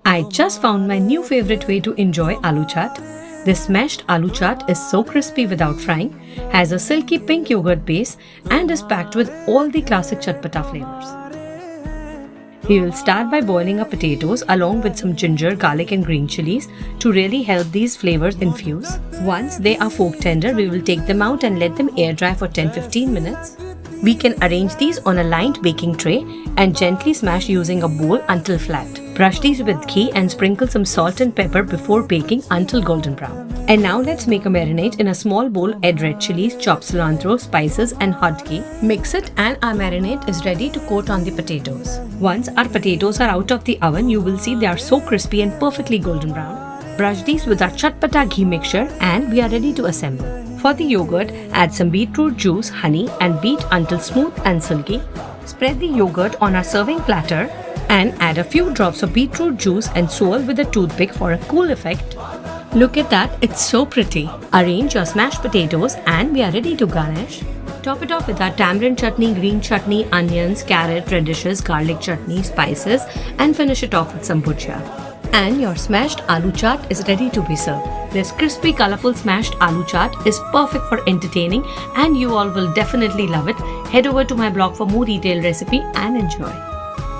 I just found my new favorite way to enjoy aloo chaat. This smashed aloo chaat is so crispy without frying, has a silky pink yogurt base, and is packed with all the classic chatpata flavors. We will start by boiling our potatoes along with some ginger, garlic and green chilies to really help these flavors infuse. Once they are fork tender, we will take them out and let them air dry for 10-15 minutes. We can arrange these on a lined baking tray and gently smash using a bowl until flat. Brush these with ghee and sprinkle some salt and pepper before baking until golden brown. And now let's make a marinade. In a small bowl, add red chilies, chopped cilantro, spices and hot ghee. Mix it and our marinade is ready to coat on the potatoes. Once our potatoes are out of the oven, you will see they are so crispy and perfectly golden brown. Brush these with our chatpata ghee mixture and we are ready to assemble. For the yogurt, add some beetroot juice, honey and beat until smooth and silky. Spread the yogurt on our serving platter and add a few drops of beetroot juice and swirl with a toothpick for a cool effect. Look at that, it's so pretty. Arrange your smashed potatoes and we are ready to garnish. Top it off with our tamarind chutney, green chutney, onions, carrot, radishes, garlic chutney, spices and finish it off with some bhujia. And your smashed aloo chaat is ready to be served. This crispy, colorful smashed aloo chaat is perfect for entertaining and you all will definitely love it. Head over to my blog for more detailed recipe and enjoy.